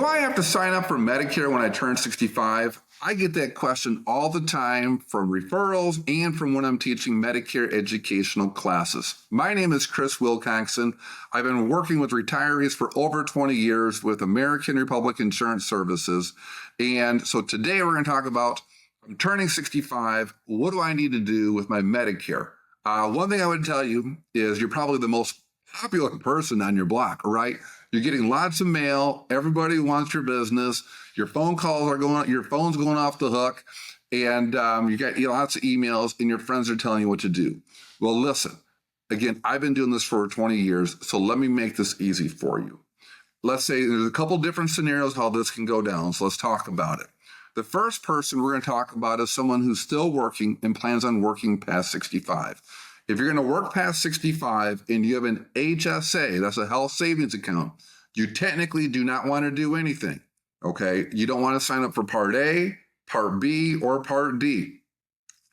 I have to sign up for Medicare when I turn 65? I get that question all the time from referrals and from when I'm teaching Medicare educational classes. My name is Kris Wilcoxen. I've been working with retirees for over 20 years with American Republic Insurance Services. And so today we're going to talk about, I'm turning 65. What do I need to do with my Medicare? One thing I would tell you is you're probably the most popular person on your block, right? You're getting lots of mail. Everybody wants your business. Your phone calls are going, your phone's going off the hook, and you got lots of emails, and your friends are telling you what to do. Well, listen, again, I've been doing this for 20 years, so let me make this easy for you. Let's say there's a couple different scenarios how this can go down, so let's talk about it. The first person we're going to talk about is someone who's still working and plans on working past 65. If you're going to work past 65 and you have an HSA, that's a health savings account, you technically do not want to do anything, okay? You don't want to sign up for Part A, Part B, or Part D.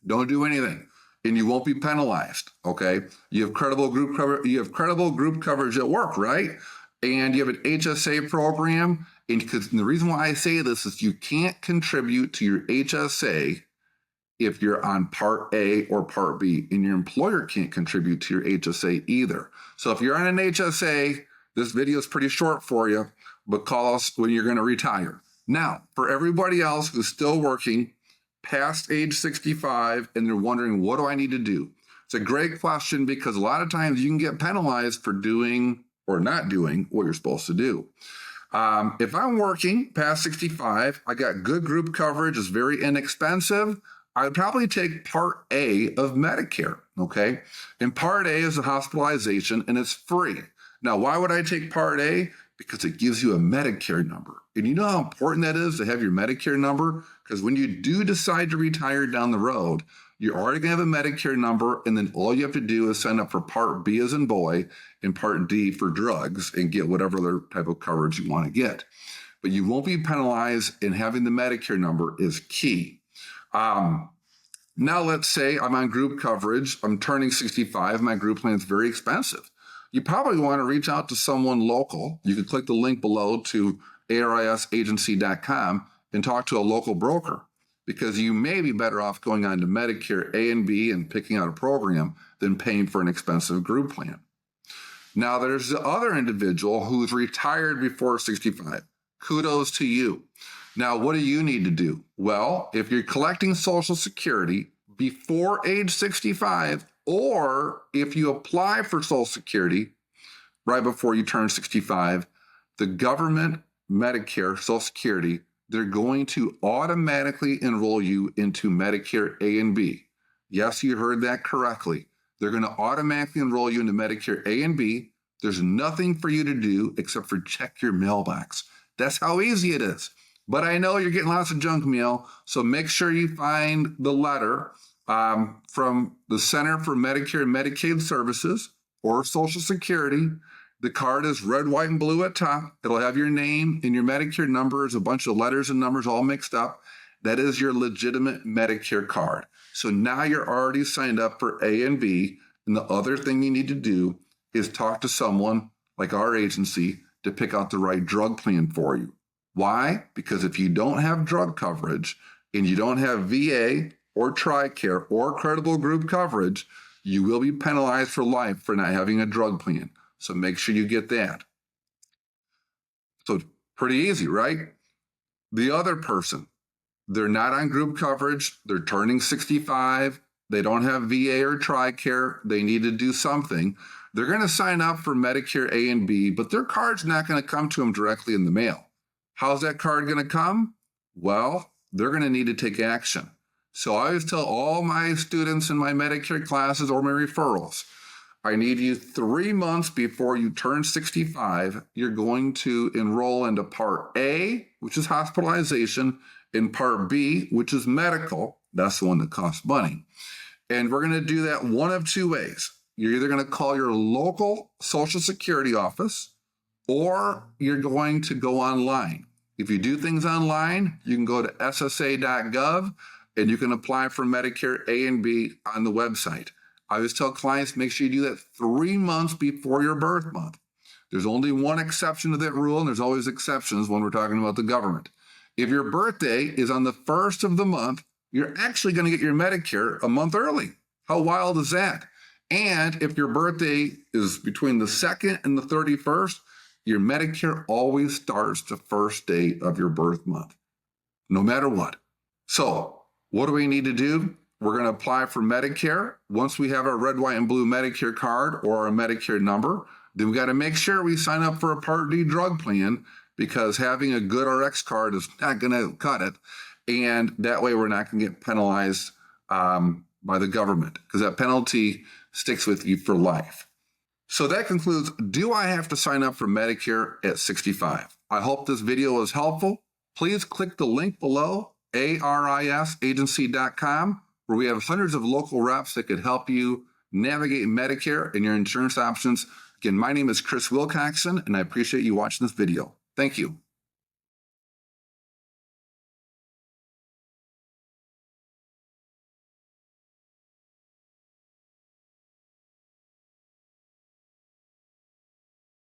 Don't do anything, and you won't be penalized, okay? You have credible group coverage at work, right? And you have an HSA program, and the reason why I say this is you can't contribute to your HSA if you're on Part A or Part B, and your employer can't contribute to your HSA either. So if you're on an HSA, this video is pretty short for you, but call us when you're going to retire. Now, for everybody else who's still working past age 65 and they're wondering, what do I need to do? It's a great question because a lot of times you can get penalized for doing or not doing what you're supposed to do. If I'm working past 65, I got good group coverage, it's very inexpensive, I'd probably take Part A of Medicare, okay? And Part A is a hospitalization and it's free. Now, why would I take Part A? Because it gives you a Medicare number. And you know how important that is to have your Medicare number? Because when you do decide to retire down the road, you're already gonna have a Medicare number, and then all you have to do is sign up for Part B as in boy and Part D for drugs and get whatever other type of coverage you wanna get. But you won't be penalized, and having the Medicare number is key. Now let's say I'm on group coverage, I'm turning 65, my group plan is very expensive. You probably want to reach out to someone local. You can click the link below to arisagency.com and talk to a local broker, because you may be better off going on to Medicare A and B and picking out a program than paying for an expensive group plan. Now there's the other individual who's retired before 65. Kudos to you. Now, what do you need to do? Well, if you're collecting Social Security before age 65, or if you apply for Social Security right before you turn 65, the government, Medicare, Social Security, they're going to automatically enroll you into Medicare A and B. Yes, you heard that correctly. They're going to automatically enroll you into Medicare A and B. There's nothing for you to do except for check your mailbox. That's how easy it is. But I know you're getting lots of junk mail, so make sure you find the letter from the Center for Medicare and Medicaid Services or Social Security. The card is red, white, and blue at top. It'll have your name and your Medicare number. It's a bunch of letters and numbers all mixed up. That is your legitimate Medicare card. So now you're already signed up for A and B, and the other thing you need to do is talk to someone like our agency to pick out the right drug plan for you. Why? Because if you don't have drug coverage and you don't have VA or TRICARE or credible group coverage, you will be penalized for life for not having a drug plan. So make sure you get that. So pretty easy, right? The other person, they're not on group coverage, they're turning 65, they don't have VA or TRICARE, they need to do something. They're going to sign up for Medicare A and B, but their card's not going to come to them directly in the mail. How's that card going to come? Well, they're going to need to take action. So I always tell all my students in my Medicare classes or my referrals, I need you 3 months before you turn 65. You're going to enroll into Part A, which is hospitalization, and Part B, which is medical. That's the one that costs money. And we're going to do that one of two ways. You're either going to call your local Social Security office, or you're going to go online. If you do things online, you can go to ssa.gov and you can apply for Medicare A and B on the website. I always tell clients, make sure you do that 3 months before your birth month. There's only one exception to that rule, and there's always exceptions when we're talking about the government. If your birthday is on the 1st of the month, you're actually going to get your Medicare a month early. How wild is that? And if your birthday is between the 2nd and the 31st, your Medicare always starts the first day of your birth month, no matter what. So what do we need to do? We're going to apply for Medicare. Once we have our red, white, and blue Medicare card or a Medicare number, then we got to make sure we sign up for a Part D drug plan, because having a good RX card is not going to cut it. And that way we're not going to get penalized by the government, because that penalty sticks with you for life. So that concludes, do I have to sign up for Medicare at 65? I hope this video was helpful. Please click the link below, arisagency.com, where we have hundreds of local reps that could help you navigate Medicare and your insurance options. Again, my name is Kris Wilcoxen, and I appreciate you watching this video. Thank you.